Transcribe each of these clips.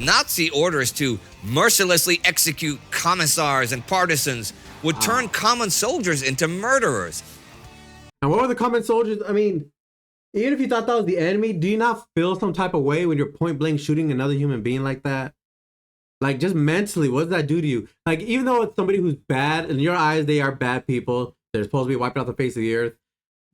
Nazi orders to mercilessly execute commissars and partisans would turn common soldiers into murderers. And what were the common soldiers? I mean, even if you thought that was the enemy, do you not feel some type of way when you're point blank shooting another human being like that? Like, just mentally, what does that do to you? Like, even though it's somebody who's bad, in your eyes, they are bad people. They're supposed to be wiped off the face of the earth.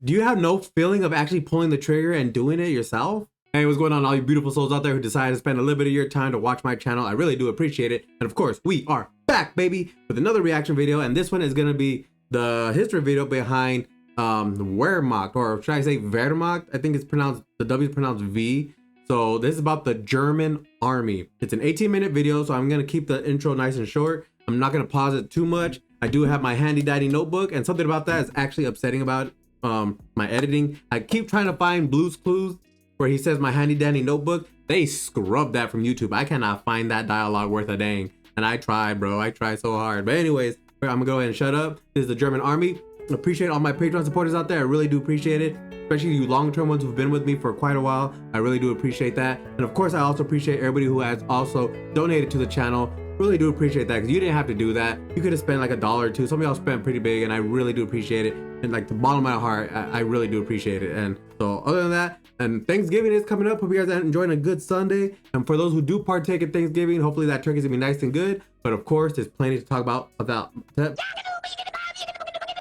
Do you have no feeling of actually pulling the trigger and doing it yourself? Hey, what's going on, all you beautiful souls out there who decided to spend a little bit of your time to watch my channel? I really do appreciate it. And of course, we are back, baby, with another reaction video. And this one is going to be the history video behind Wehrmacht, or should I say Wehrmacht? I think it's pronounced, the W is pronounced V. So this is about the German army. It's an 18-minute video, so I'm going to keep the intro nice and short. I'm not going to pause it too much. I do have my handy dandy notebook, and something about that is actually upsetting about my editing. I keep trying to find Blue's Clues where he says my handy dandy notebook. They scrubbed that from YouTube. I cannot find that dialogue worth a dang. And I try, bro. I try so hard. But anyways, I'm going to go ahead and shut up. This is the German army. I appreciate all my Patreon supporters out there. I really do appreciate it. Especially you long-term ones who've been with me for quite a while. I really do appreciate that. And of course, I also appreciate everybody who has also donated to the channel. Really do appreciate that, because you didn't have to do that. You could have spent like $1 or $2. Some of y'all spent pretty big, and I really do appreciate it. And like the bottom of my heart, I really do appreciate it. And so other than that, and Thanksgiving is coming up. Hope you guys are enjoying a good Sunday. And for those who do partake in Thanksgiving, hopefully that turkey's gonna be nice and good. But of course, there's plenty to talk about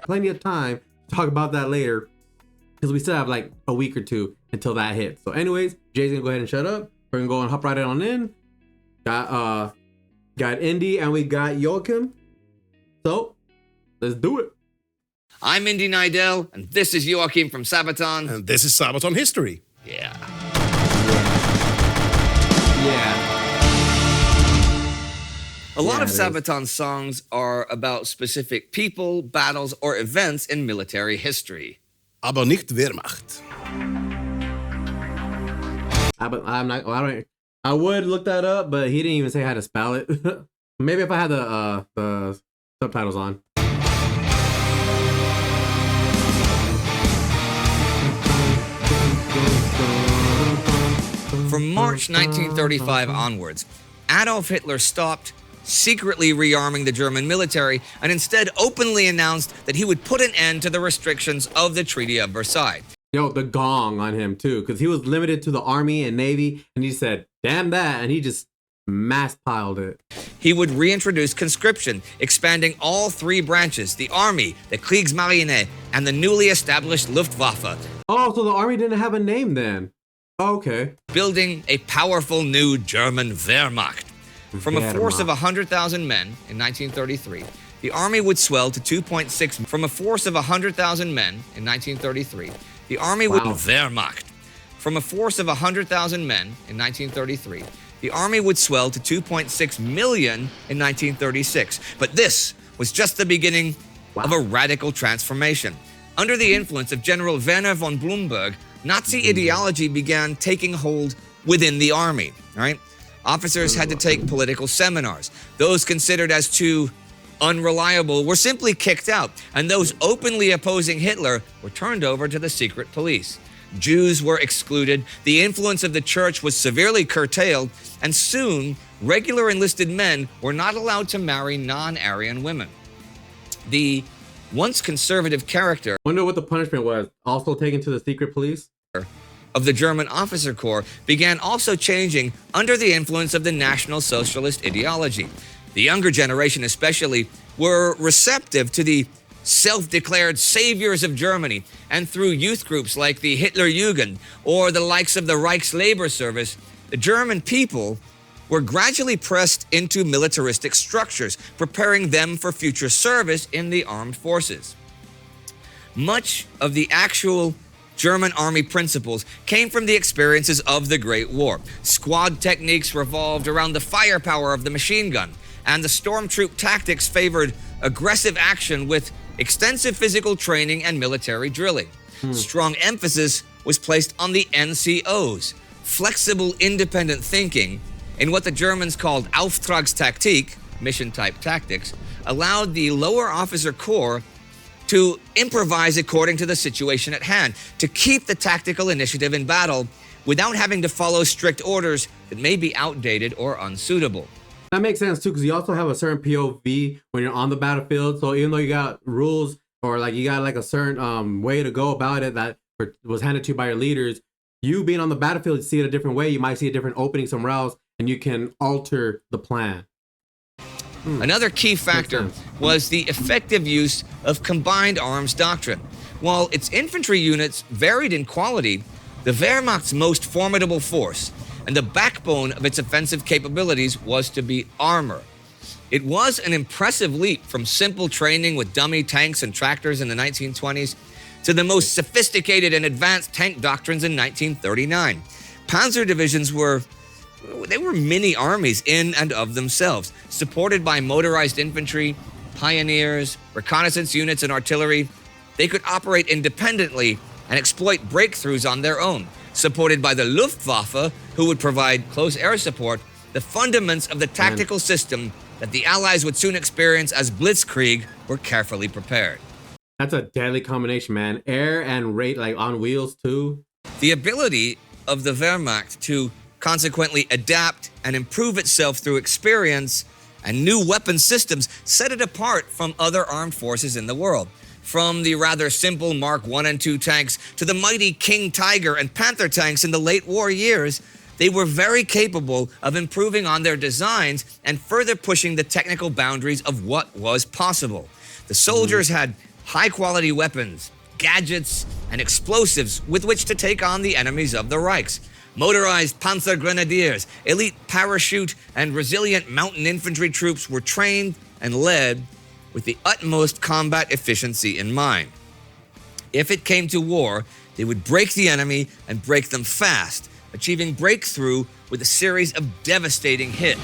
plenty of time to talk about that later, because we still have like a week or two until that hits. So anyways, Jay's gonna go ahead and shut up. We're gonna go and hop right on in. Got Indy and we got Joachim. So let's do it. I'm Indy Nidell, and this is Joachim from Sabaton. And this is Sabaton History. Yeah. A lot of Sabaton songs are about specific people, battles, or events in military history. Aber nicht Wehrmacht. I would look that up, but he didn't even say how to spell it. Maybe if I had the subtitles on. From March 1935 onwards, Adolf Hitler stopped secretly rearming the German military and instead openly announced that he would put an end to the restrictions of the Treaty of Versailles. Yo, the gong on him too, because he was limited to the army and navy, and he said, damn that, and he just mass piled it. He would reintroduce conscription, expanding all three branches, the army, the Kriegsmarine, and the newly established Luftwaffe. Oh, so the army didn't have a name then. Okay. Building a powerful new German Wehrmacht. From a force of 100,000 men in 1933, the army would swell to 2.6. From a force of 100,000 men in 1933, the army would Wehrmacht. From a force of 100,000 men in 1933, the army would swell to 2.6 million in 1936. But this was just the beginning of a radical transformation. Under the influence of General Werner von Blumberg, Nazi ideology began taking hold within the army, right? Officers had to take political seminars. Those considered as too unreliable were simply kicked out, and those openly opposing Hitler were turned over to the secret police. Jews were excluded, the influence of the church was severely curtailed, and soon regular enlisted men were not allowed to marry non-Aryan women. The once conservative character Wonder what the punishment was. Also taken to the secret police? Of the German officer corps began also changing under the influence of the National Socialist ideology. The younger generation especially were receptive to the self-declared saviors of Germany, and through youth groups like the Hitler Jugend or the likes of the Reichslabor Service, the German people were gradually pressed into militaristic structures, preparing them for future service in the armed forces. Much of the actual German army principles came from the experiences of the Great War. Squad techniques revolved around the firepower of the machine gun, and the stormtroop tactics favored aggressive action with extensive physical training and military drilling. Strong emphasis was placed on the NCOs, flexible independent thinking, in what the Germans called Auftragstaktik, mission-type tactics, allowed the lower officer corps to improvise according to the situation at hand, to keep the tactical initiative in battle without having to follow strict orders that may be outdated or unsuitable. That makes sense too, because you also have a certain POV when you're on the battlefield. So even though you got rules or like you got like a certain way to go about it that was handed to you by your leaders, you being on the battlefield, you see it a different way. You might see a different opening somewhere else, and you can alter the plan. Another key factor was the effective use of combined arms doctrine. While its infantry units varied in quality, the Wehrmacht's most formidable force and the backbone of its offensive capabilities was to be armor. It was an impressive leap from simple training with dummy tanks and tractors in the 1920s to the most sophisticated and advanced tank doctrines in 1939. Panzer divisions were mini armies in and of themselves, supported by motorized infantry, pioneers, reconnaissance units, and artillery. They could operate independently and exploit breakthroughs on their own, supported by the Luftwaffe, who would provide close air support. The fundaments of the tactical system that the Allies would soon experience as Blitzkrieg were carefully prepared. That's a deadly combination, man. Air and raid, like on wheels too. The ability of the Wehrmacht to consequently adapt and improve itself through experience and new weapon systems set it apart from other armed forces in the world. From the rather simple Mark I and II tanks to the mighty King Tiger and Panther tanks in the late war years, they were very capable of improving on their designs and further pushing the technical boundaries of what was possible. The soldiers had high-quality weapons, gadgets, and explosives with which to take on the enemies of the Reichs. Motorized Panzer Grenadiers, elite parachute, and resilient mountain infantry troops were trained and led with the utmost combat efficiency in mind. If it came to war, they would break the enemy and break them fast, achieving breakthrough with a series of devastating hits.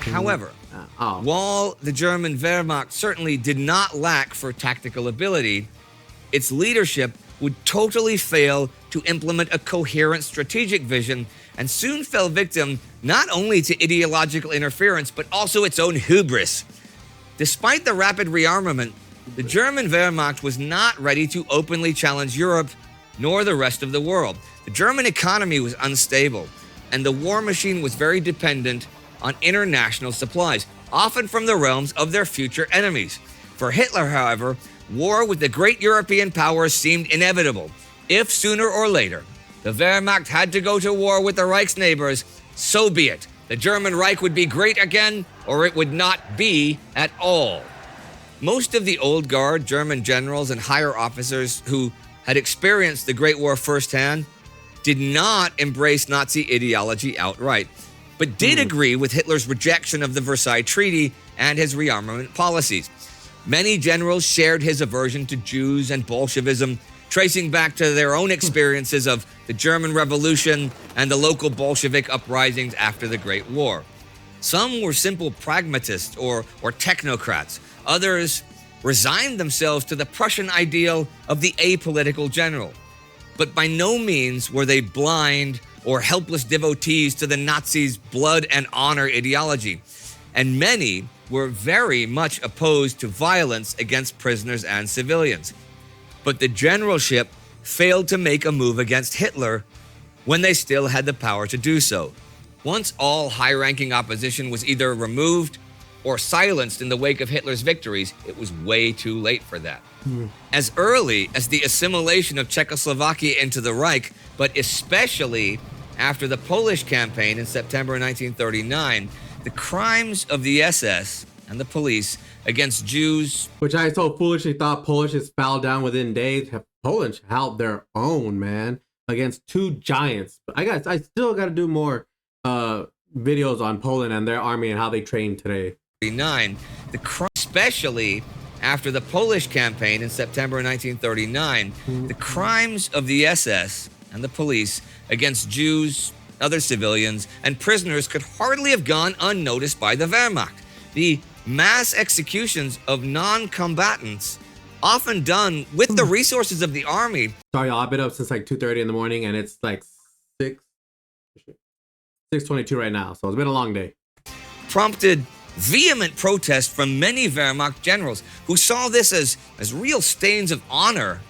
However, while the German Wehrmacht certainly did not lack for tactical ability, its leadership would totally fail to implement a coherent strategic vision and soon fell victim not only to ideological interference, but also its own hubris. Despite the rapid rearmament, the German Wehrmacht was not ready to openly challenge Europe nor the rest of the world. The German economy was unstable, and the war machine was very dependent on international supplies, often from the realms of their future enemies. For Hitler, however, war with the great European powers seemed inevitable. If sooner or later the Wehrmacht had to go to war with the Reich's neighbors, so be it. The German Reich would be great again, or it would not be at all. Most of the old guard German generals and higher officers who had experienced the Great War firsthand did not embrace Nazi ideology outright, but did agree with Hitler's rejection of the Versailles Treaty and his rearmament policies. Many generals shared his aversion to Jews and Bolshevism, tracing back to their own experiences of the German Revolution and the local Bolshevik uprisings after the Great War. Some were simple pragmatists or technocrats. Others resigned themselves to the Prussian ideal of the apolitical general. But by no means were they blind or helpless devotees to the Nazis' blood and honor ideology, and many were very much opposed to violence against prisoners and civilians. But the generalship failed to make a move against Hitler when they still had the power to do so. Once all high-ranking opposition was either removed or silenced in the wake of Hitler's victories, it was way too late for that. As early as the assimilation of Czechoslovakia into the Reich, but especially after the Polish campaign in September 1939, the crimes of the SS and the police against Jews, which I so foolishly thought Polishes fell down within days, have Polish held their own, man, against two giants. But I still got to do more videos on Poland and their army and how they train today. Especially after the Polish campaign in September 1939, the crimes of the SS and the police against Jews, other civilians, and prisoners could hardly have gone unnoticed by the Wehrmacht. The mass executions of non-combatants often done with the resources of the army. Sorry, y'all, I've been up since like 2:30 in the morning, and it's like 6:22 right now, so it's been a long day. Prompted vehement protest from many Wehrmacht generals who saw this as real stains of honor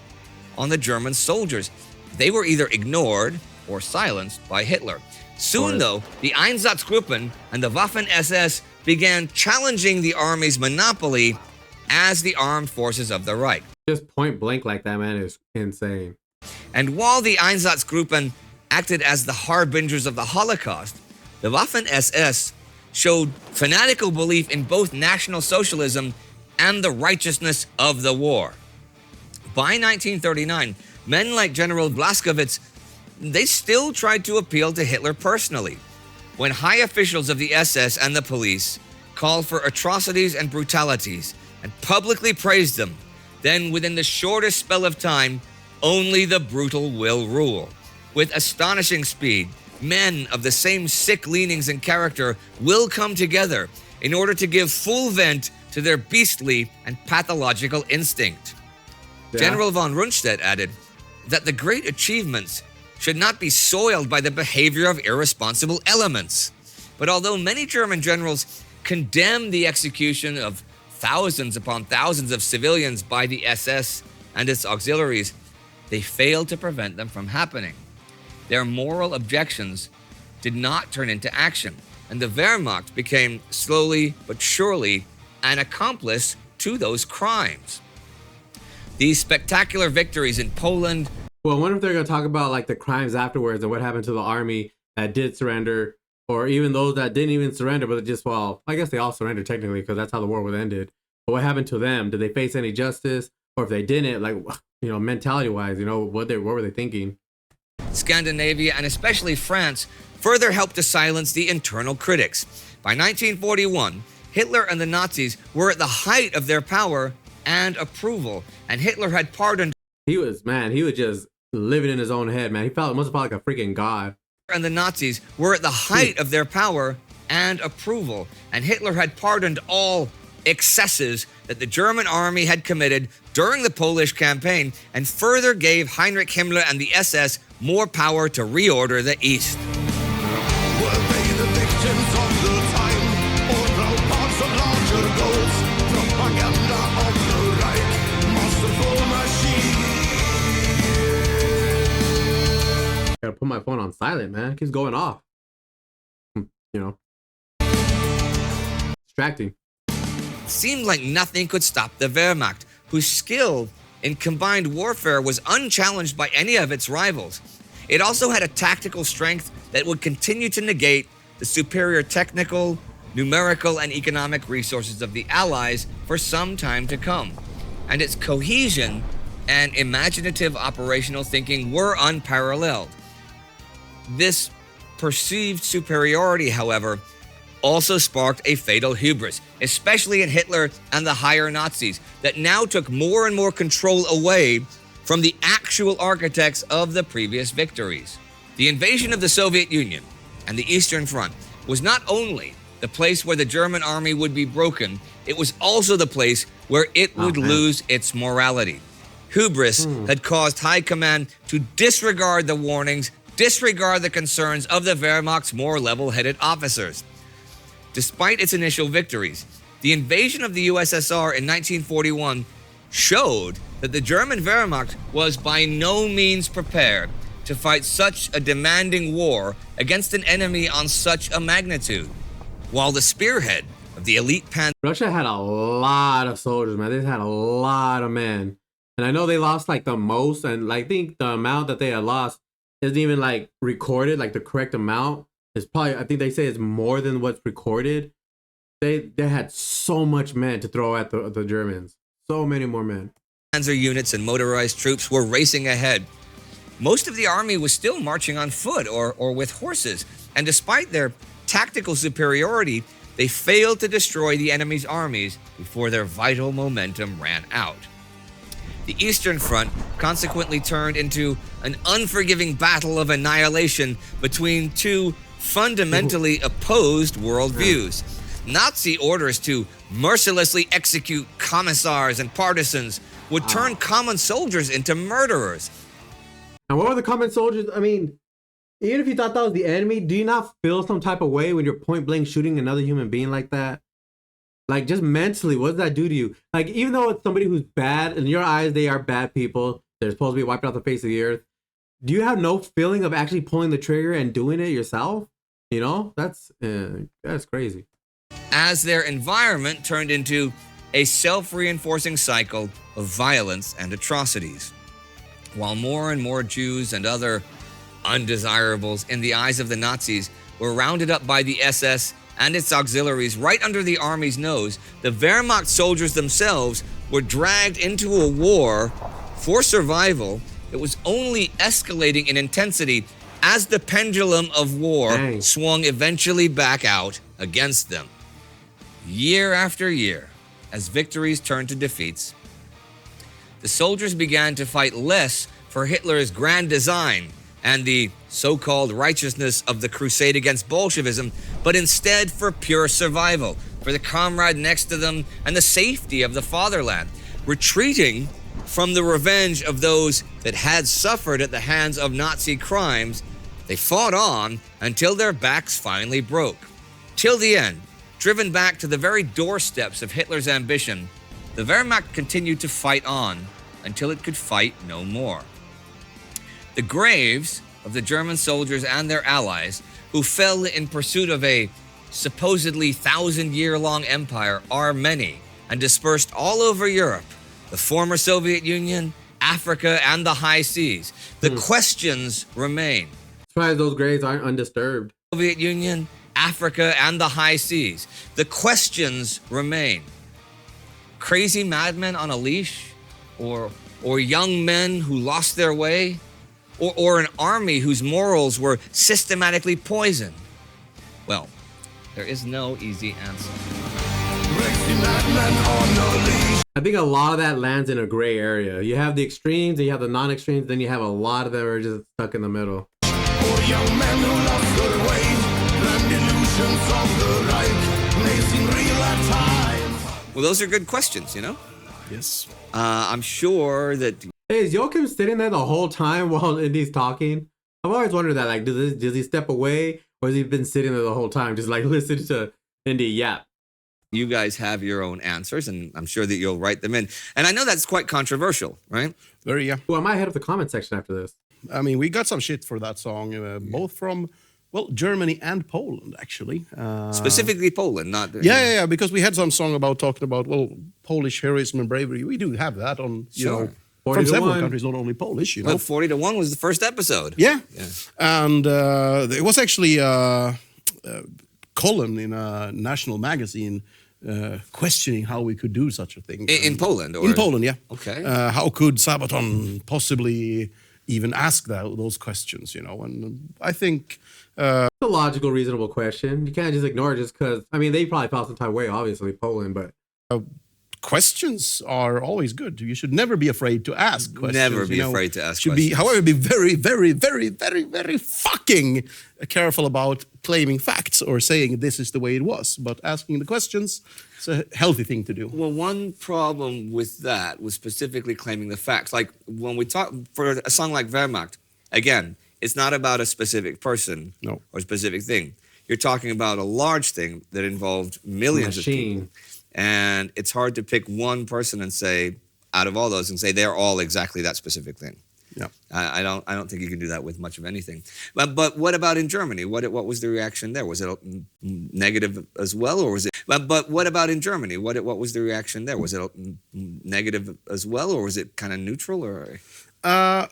on the German soldiers. They were either ignored or silenced by Hitler. Soon, though, the Einsatzgruppen and the Waffen-SS began challenging the army's monopoly as the armed forces of the Reich. Just point blank like that, man, is insane. And while the Einsatzgruppen acted as the harbingers of the Holocaust, the Waffen-SS showed fanatical belief in both National Socialism and the righteousness of the war. By 1939, men like General Blaskowitz, they still tried to appeal to Hitler personally. When high officials of the SS and the police called for atrocities and brutalities and publicly praised them, then within the shortest spell of time, only the brutal will rule. With astonishing speed, men of the same sick leanings and character will come together in order to give full vent to their beastly and pathological instinct. Yeah. General von Rundstedt added that the great achievements should not be soiled by the behavior of irresponsible elements. But although many German generals condemned the execution of thousands upon thousands of civilians by the SS and its auxiliaries, they failed to prevent them from happening. Their moral objections did not turn into action, and the Wehrmacht became slowly but surely an accomplice to those crimes. These spectacular victories in Poland. Well, I wonder if they're going to talk about like the crimes afterwards and what happened to the army that did surrender, or even those that didn't even surrender, but just, well, I guess they all surrendered technically because that's how the war was ended. But what happened to them? Did they face any justice? Or if they didn't, like, you know, mentality-wise, you know, what were they thinking? Scandinavia, and especially France, further helped to silence the internal critics. By 1941, Hitler and the Nazis were at the height of their power and approval, and Hitler had pardoned. He was just living in his own head, man. Must have felt like a freaking god. And the Nazis were at the height of their power and approval, and Hitler had pardoned all excesses that the German army had committed during the Polish campaign, and further gave Heinrich Himmler and the SS more power to reorder the East. Were they the victims of the time, or now parts of larger goals? Propaganda of the Reich, masterful machine. Gotta put my phone on silent, man. It keeps going off. You know. Distracting. It seemed like nothing could stop the Wehrmacht, whose skill in combined warfare was unchallenged by any of its rivals. It also had a tactical strength that would continue to negate the superior technical, numerical, and economic resources of the Allies for some time to come. And its cohesion and imaginative operational thinking were unparalleled. This perceived superiority, however, also sparked a fatal hubris, especially in Hitler and the higher Nazis, that now took more and more control away from the actual architects of the previous victories. The invasion of the Soviet Union and the Eastern Front was not only the place where the German army would be broken, it was also the place where it would lose its morality. Hubris had caused High Command to disregard the warnings, disregard the concerns of the Wehrmacht's more level-headed officers. Despite its initial victories, the invasion of the USSR in 1941 showed that the German Wehrmacht was by no means prepared to fight such a demanding war against an enemy on such a magnitude. While the spearhead of the elite Russia had a lot of soldiers, man. They had a lot of men. And I know they lost like the most, and like, I think the amount that they had lost isn't even like recorded, like the correct amount. It's probably, I think they say it's more than what's recorded. They had so much men to throw at the Germans. So many more men. Panzer units and motorized troops were racing ahead. Most of the army was still marching on foot or with horses, and despite their tactical superiority, they failed to destroy the enemy's armies before their vital momentum ran out. The Eastern Front consequently turned into an unforgiving battle of annihilation between two fundamentally opposed worldviews. Nazi orders to mercilessly execute commissars and partisans would turn common soldiers into murderers. And what were the common soldiers? I mean, even if you thought that was the enemy, do you not feel some type of way when you're point blank shooting another human being like that? Like, just mentally, what does that do to you? Like, even though it's somebody who's bad, in your eyes, they are bad people. They're supposed to be wiped off the face of the earth. Do you have no feeling of actually pulling the trigger and doing it yourself? You know, that's crazy. As their environment turned into a self-reinforcing cycle of violence and atrocities. While more and more Jews and other undesirables in the eyes of the Nazis were rounded up by the SS and its auxiliaries right under the army's nose, the Wehrmacht soldiers themselves were dragged into a war for survival that was only escalating in intensity as the pendulum of war swung eventually back out against them. Year after year, as victories turned to defeats, the soldiers began to fight less for Hitler's grand design and the so-called righteousness of the crusade against Bolshevism, but instead for pure survival, for the comrade next to them and the safety of the fatherland, retreating from the revenge of those that had suffered at the hands of Nazi crimes. They fought on until their backs finally broke. Till the end, driven back to the very doorsteps of Hitler's ambition, the Wehrmacht continued to fight on until it could fight no more. The graves of the German soldiers and their allies who fell in pursuit of a supposedly 1,000-year-long empire are many and dispersed all over Europe, the former Soviet Union, Africa, and the high seas. The questions remain. Surprised those graves aren't undisturbed. Soviet Union, Africa, and the high seas. The questions remain. Crazy madmen on a leash? Or young men who lost their way? Or an army whose morals were systematically poisoned? Well, there is no easy answer. I think a lot of that lands in a gray area. You have the extremes and you have the non-extremes, then you have a lot of them are just stuck in the middle. For young men who lost their way, and illusions of the right, may seem real at times. Well, those are good questions, you know? Yes. I'm sure that... Hey, is Joachim sitting there the whole time while Indy's talking? I've always wondered that. Like, does he step away, or has he been sitting there the whole time, just like listening to Indy yap? You guys have your own answers, and I'm sure that you'll write them in. And I know that's quite controversial, right? Very, yeah. Well, I might head up the comment section after this. I mean, we got some shit for that song, both from, well, Germany and Poland, actually. Specifically Poland, not... Yeah, because we had some song about talking about, well, Polish heroism and bravery. We do have that on, you know, from several countries, not only Polish, you know. Well, 40-1 was the first episode. Yeah. And it was actually a column in a national magazine questioning how we could do such a thing. In Poland? Or? In Poland, yeah. Okay. How could Sabaton possibly even ask those questions, you know? And I think... It's a logical, reasonable question. You can't just ignore it just because... I mean, they probably felt some type of way, obviously, Poland, but... questions are always good. You should never be afraid to ask questions. Never be afraid to ask should questions. However, be very, very, very, very, very fucking careful about claiming facts or saying this is the way it was. But asking the questions is a healthy thing to do. Well, one problem with that was specifically claiming the facts. Like when we talk for a song like Wehrmacht, again, it's not about a specific person or a specific thing. You're talking about a large thing that involved millions of people. And it's hard to pick one person and say, out of all those, and say they're all exactly that specific thing. Yeah, I don't think you can do that with much of anything. But what about in Germany? What was the reaction there? Was it negative as well, or was it? But what about in Germany? What was the reaction there? Was it negative as well, or was it kind of neutral? Or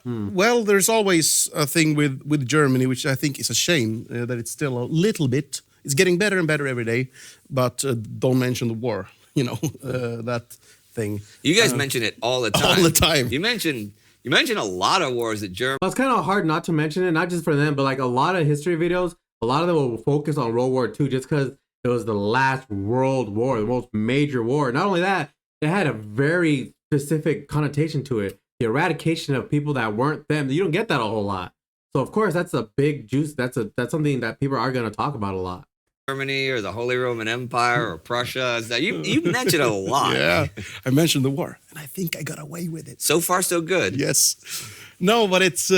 well, there's always a thing with Germany, which I think is a shame that it's still a little bit. It's getting better and better every day, but don't mention the war, you know, that thing. You guys mention it all the time. All the time. You mention a lot of wars that Germany... Well, it's kind of hard not to mention it, not just for them, but like a lot of history videos, a lot of them will focus on World War II just because it was the last world war, the most major war. Not only that, it had a very specific connotation to it. The eradication of people that weren't them. You don't get that a whole lot. So, of course, that's a big juice. That's something that people are going to talk about a lot. Germany or the Holy Roman Empire or Prussia. You mentioned a lot. Yeah, I mentioned the war, and I think I got away with it. So far, so good. Yes. No, but it's.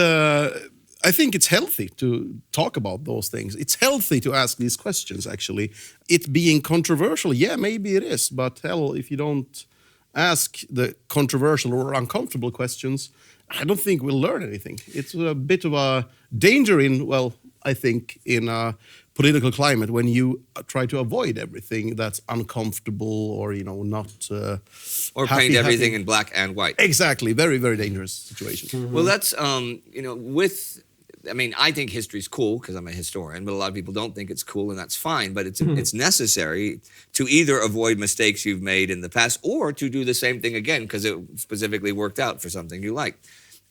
I think it's healthy to talk about those things. It's healthy to ask these questions, actually. It being controversial, yeah, maybe it is. But hell, if you don't ask the controversial or uncomfortable questions, I don't think we'll learn anything. It's a bit of a danger I think, in a political climate when you try to avoid everything that's uncomfortable or, not... or paint everything in black and white. Exactly. Very, very dangerous situation. Mm-hmm. Well, that's, I think history's cool because I'm a historian, but a lot of people don't think it's cool, and that's fine. But it's necessary to either avoid mistakes you've made in the past or to do the same thing again because it specifically worked out for something you like.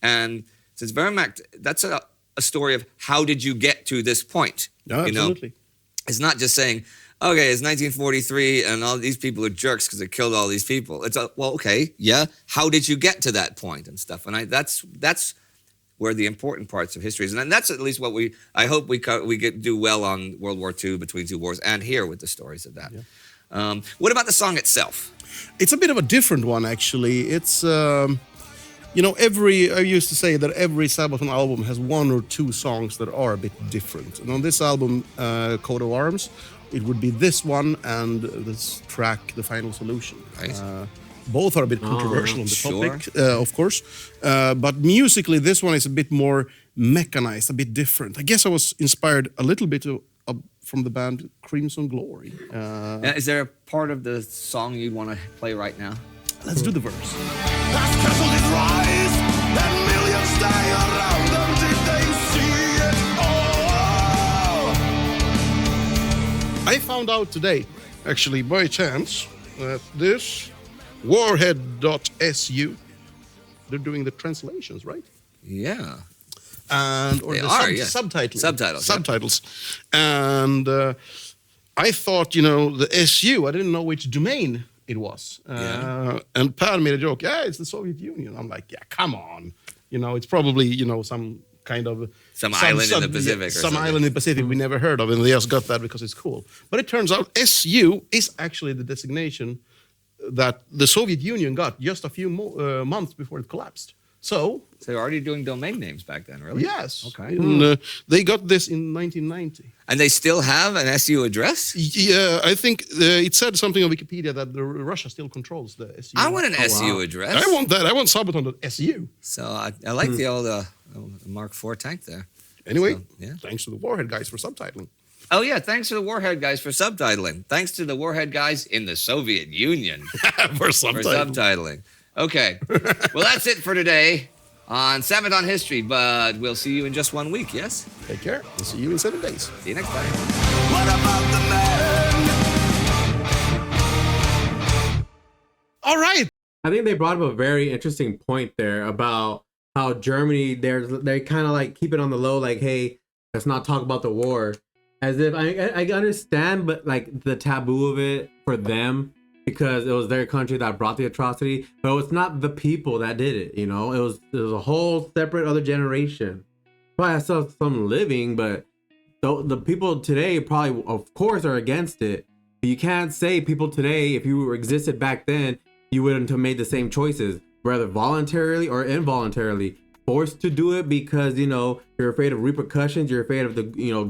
And since Wehrmacht, that's a story of how did you get to this point? Yeah, absolutely. It's not just saying, okay, it's 1943 and all these people are jerks because they killed all these people. It's okay, yeah. How did you get to that point and stuff? And that's where the important parts of history is, and that's at least what I hope we do well on World War II, between two wars, and here with the stories of that. Yeah. What about the song itself? It's a bit of a different one, actually. It's I used to say that every Sabaton album has one or two songs that are a bit different. And on this album, Coat of Arms, it would be this one and this track, The Final Solution. Right. Both are a bit controversial on the topic, of course. But musically, this one is a bit more mechanized, a bit different. I guess I was inspired a little bit from the band Crimson Glory. Is there a part of the song you'd want to play right now? Let's do the verse. As casualties rise and millions die around them, did they see it all? I found out today, actually by chance, that this warhead.su, they're doing the translations, right? Yeah. Subtitles. And I thought, the SU, I didn't know which domain it was. And Per made a joke, it's the Soviet Union. I'm like, come on. It's probably, some kind of... Some island in the Pacific or something. Some island in the Pacific we never heard of, and they just got that because it's cool. But it turns out SU is actually the designation that the Soviet Union got just a few months before it collapsed. So they're already doing domain names back then, really? Yes. Okay. And, they got this in 1990. And they still have an SU address? Yeah, I think it said something on Wikipedia that Russia still controls the SU. I want an SU address. I want that. I want Sabaton.su. So I like the old Mark IV tank there. Anyway, so, thanks to the Warhead guys for subtitling. Oh, yeah, thanks to the Warhead guys for subtitling. Thanks to the Warhead guys in the Soviet Union for subtitling. Okay. Well, that's it for today on Sabaton History, but we'll see you in just 1 week, yes? Take care. We'll see you in 7 days. See you next time. What about the men? All right. I think they brought up a very interesting point there about how Germany, they kind of like keep it on the low, like, hey, let's not talk about the war. As if I understand, but like the taboo of it for them, because it was their country that brought the atrocity, but it's not the people that did it. It was a whole separate other generation. Probably still some living, but the people today probably, of course, are against it. But you can't say people today, if you existed back then, you wouldn't have made the same choices, whether voluntarily or involuntarily. Forced to do it because you're afraid of repercussions, you're afraid of the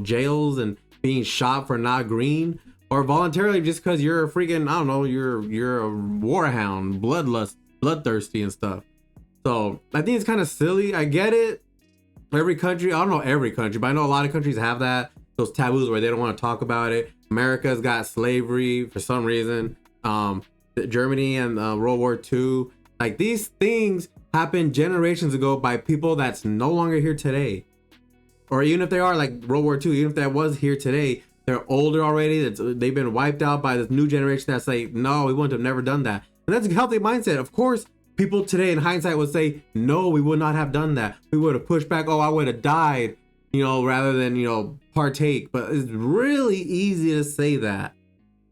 jails and being shot for not agreeing, or voluntarily just because you're a freaking, I don't know, you're a warhound, bloodthirsty and stuff. So I think it's kind of silly. I get it. Every country, I don't know every country, but I know a lot of countries have those taboos where they don't want to talk about it. America's got slavery for some reason. Germany and World War II, like these things happened generations ago by people that's no longer here today. Or even if they are, like World War II, even if that was here today, they're older already. They've been wiped out by this new generation that's like, no, we wouldn't have never done that. And that's a healthy mindset. Of course, people today in hindsight would say, no, we would not have done that. We would have pushed back. Oh, I would have died, rather than, partake. But it's really easy to say that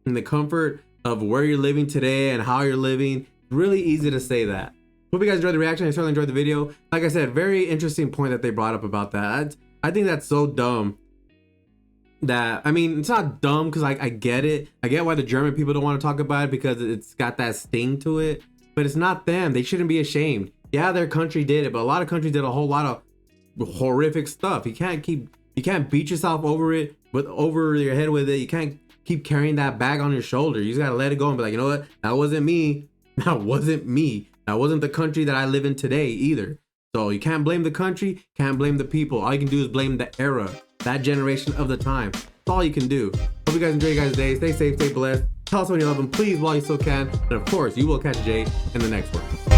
in the comfort of where you're living today and how you're living. Really easy to say that. Hope you guys enjoyed the reaction. I certainly enjoyed the video. Like I said, very interesting point that they brought up about that. I think that's so dumb. that, I mean, it's not dumb because I get it. I get why the German people don't want to talk about it because it's got that sting to it. But it's not them. They shouldn't be ashamed. Yeah, their country did it, but a lot of countries did a whole lot of horrific stuff. You can't beat yourself over your head with it. You can't keep carrying that bag on your shoulder. You just gotta let it go and be like, you know what? That wasn't me. That wasn't me. That wasn't the country that I live in today either. So you can't blame the country, can't blame the people. All you can do is blame the era, that generation of the time. That's all you can do. Hope you guys enjoy your guys' day. Stay safe, stay blessed. Tell us when you love them, please, while you still can. And of course, you will catch Jay in the next one.